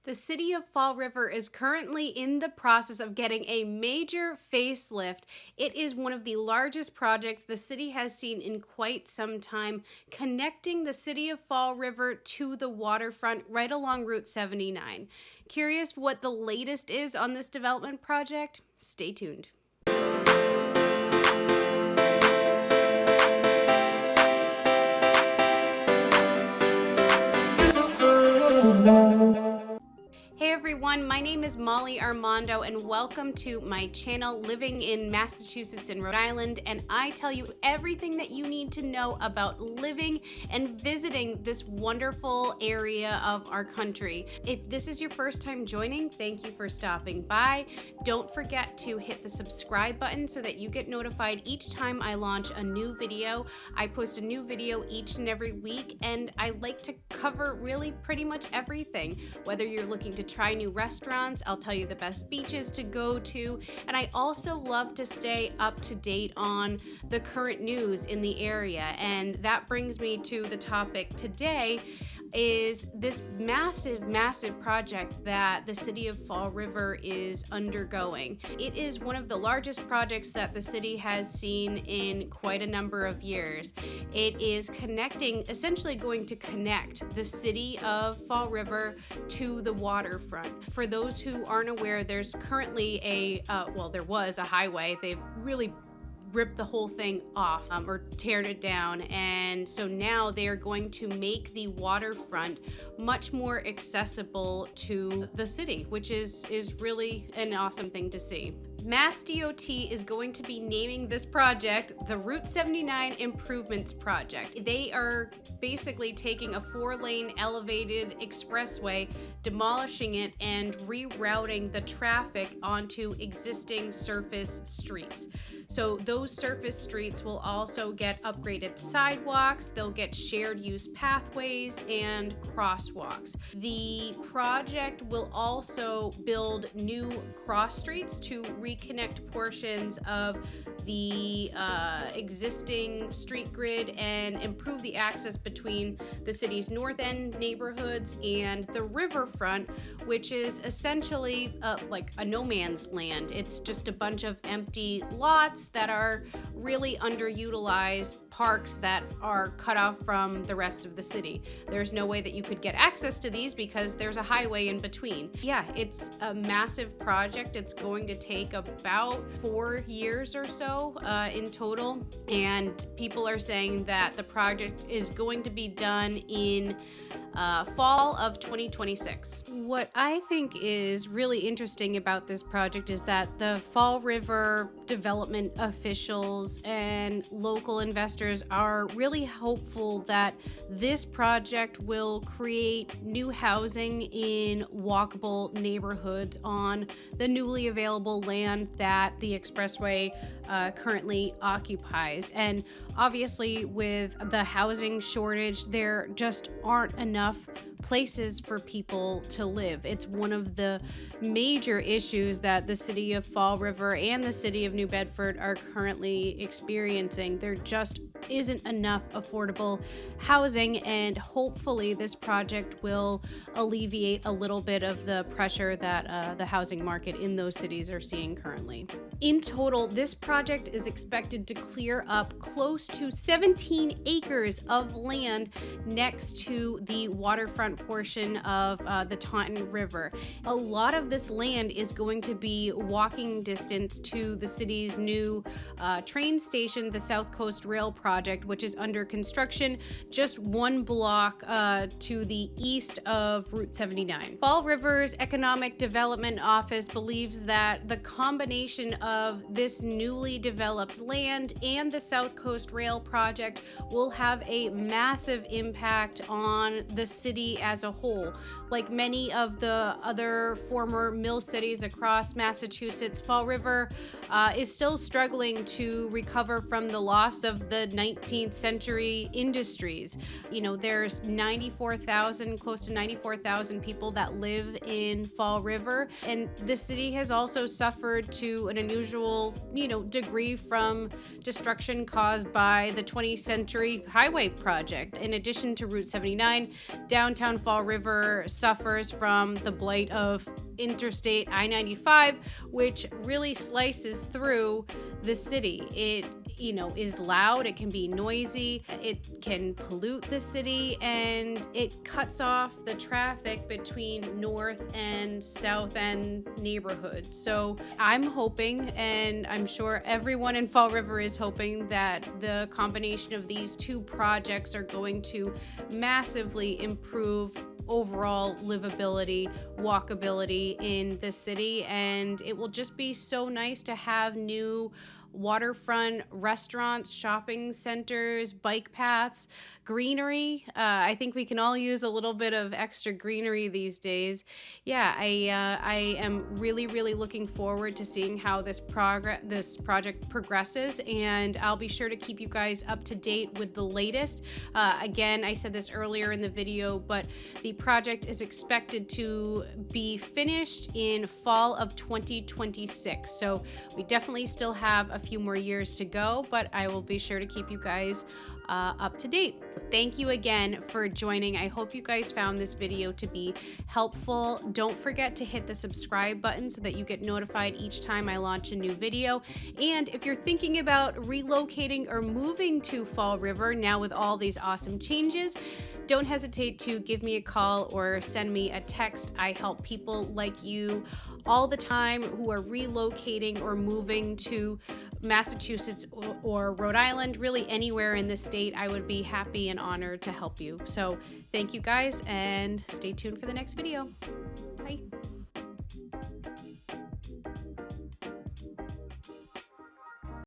The city of Fall River is currently in the process of getting a major facelift. It is one of the largest projects the city has seen in quite some time, connecting the city of Fall River to the waterfront right along Route 79. Curious what the latest is on this development project? Stay tuned. Hey everyone, my name is Molly Armando and welcome to my channel Living in Massachusetts and Rhode Island, and I tell you everything that you need to know about living and visiting this wonderful area of our country. If this is your first time joining, thank you for stopping by. Don't forget to hit the subscribe button so that you get notified each time I launch a new video. I post a new video each and every week, and I like to cover really pretty much everything. Whether you're looking to try new restaurants, I'll tell you the best beaches to go to, and I also love to stay up to date on the current news in the area. And that brings me to the topic today, is this massive project that the city of Fall River is undergoing. It is one of the largest projects that the city has seen in quite a number of years. It is essentially going to connect the city of Fall River to the waterfront. For those who aren't aware, there's currently there was a highway. They've really ripped the whole thing off or teared it down, and so now they are going to make the waterfront much more accessible to the city, which is really an awesome thing to see. Mass DOT is going to be naming this project the Route 79 Improvements Project. They are basically taking a 4-lane elevated expressway, demolishing it, and rerouting the traffic onto existing surface streets. So those surface streets will also get upgraded sidewalks, they'll get shared use pathways and crosswalks. The project will also build new cross streets to reconnect portions of the existing street grid and improve the access between the city's north end neighborhoods and the riverfront, which is essentially like a no man's land. It's just a bunch of empty lots that are really underutilized parks that are cut off from the rest of the city. There's no way that you could get access to these because there's a highway in between. Yeah, it's a massive project. It's going to take about 4 years or so in total, and people are saying that the project is going to be done in fall of 2026. What I think is really interesting about this project is that the Fall River development officials and local investors are really hopeful that this project will create new housing in walkable neighborhoods on the newly available land that the expressway currently occupies. And obviously with the housing shortage, there just aren't enough places for people to live. It's one of the major issues that the city of Fall River and the city of New Bedford are currently experiencing. There just isn't enough affordable housing, and hopefully this project will alleviate a little bit of the pressure that the housing market in those cities are seeing currently. In total, this project is expected to clear up close to 17 acres of land next to the waterfront portion of the Taunton River. A lot of this land is going to be walking distance to the city's new train station, the SouthCoast Rail Project, which is under construction just 1 block to the east of Route 79. Fall River's Economic Development Office believes that the combination of this newly developed land and the SouthCoast Rail Project will have a massive impact on the city as a whole. Like many of the other former mill cities across Massachusetts, Fall River is still struggling to recover from the loss of the 19th century industries. You know, there's close to 94,000 people that live in Fall River, and the city has also suffered to an unusual, degree from destruction caused by the 20th century highway project. In addition to Route 79, downtown Fall River suffers from the blight of Interstate I-95, which really slices through the city. It is loud, it can be noisy, it can pollute the city, and it cuts off the traffic between North and South End neighborhoods. So I'm hoping, and I'm sure everyone in Fall River is hoping, that the combination of these two projects are going to massively improve overall livability, walkability in the city, and it will just be so nice to have new waterfront restaurants, shopping centers, bike paths, greenery. I think we can all use a little bit of extra greenery these days. Yeah, I am really, really looking forward to seeing how this project progresses, and I'll be sure to keep you guys up to date with the latest. Again, I said this earlier in the video, but the project is expected to be finished in fall of 2026. So we definitely still have a few more years to go, but I will be sure to keep you guys up to date. Thank you again for joining. I hope you guys found this video to be helpful. Don't forget to hit the subscribe button so that you get notified each time I launch a new video. And if you're thinking about relocating or moving to Fall River now with all these awesome changes, don't hesitate to give me a call or send me a text. I help people like you all the time who are relocating or moving to Massachusetts or Rhode Island, really anywhere in the state. I would be happy and honored to help you. So thank you guys, and stay tuned for the next video. Bye.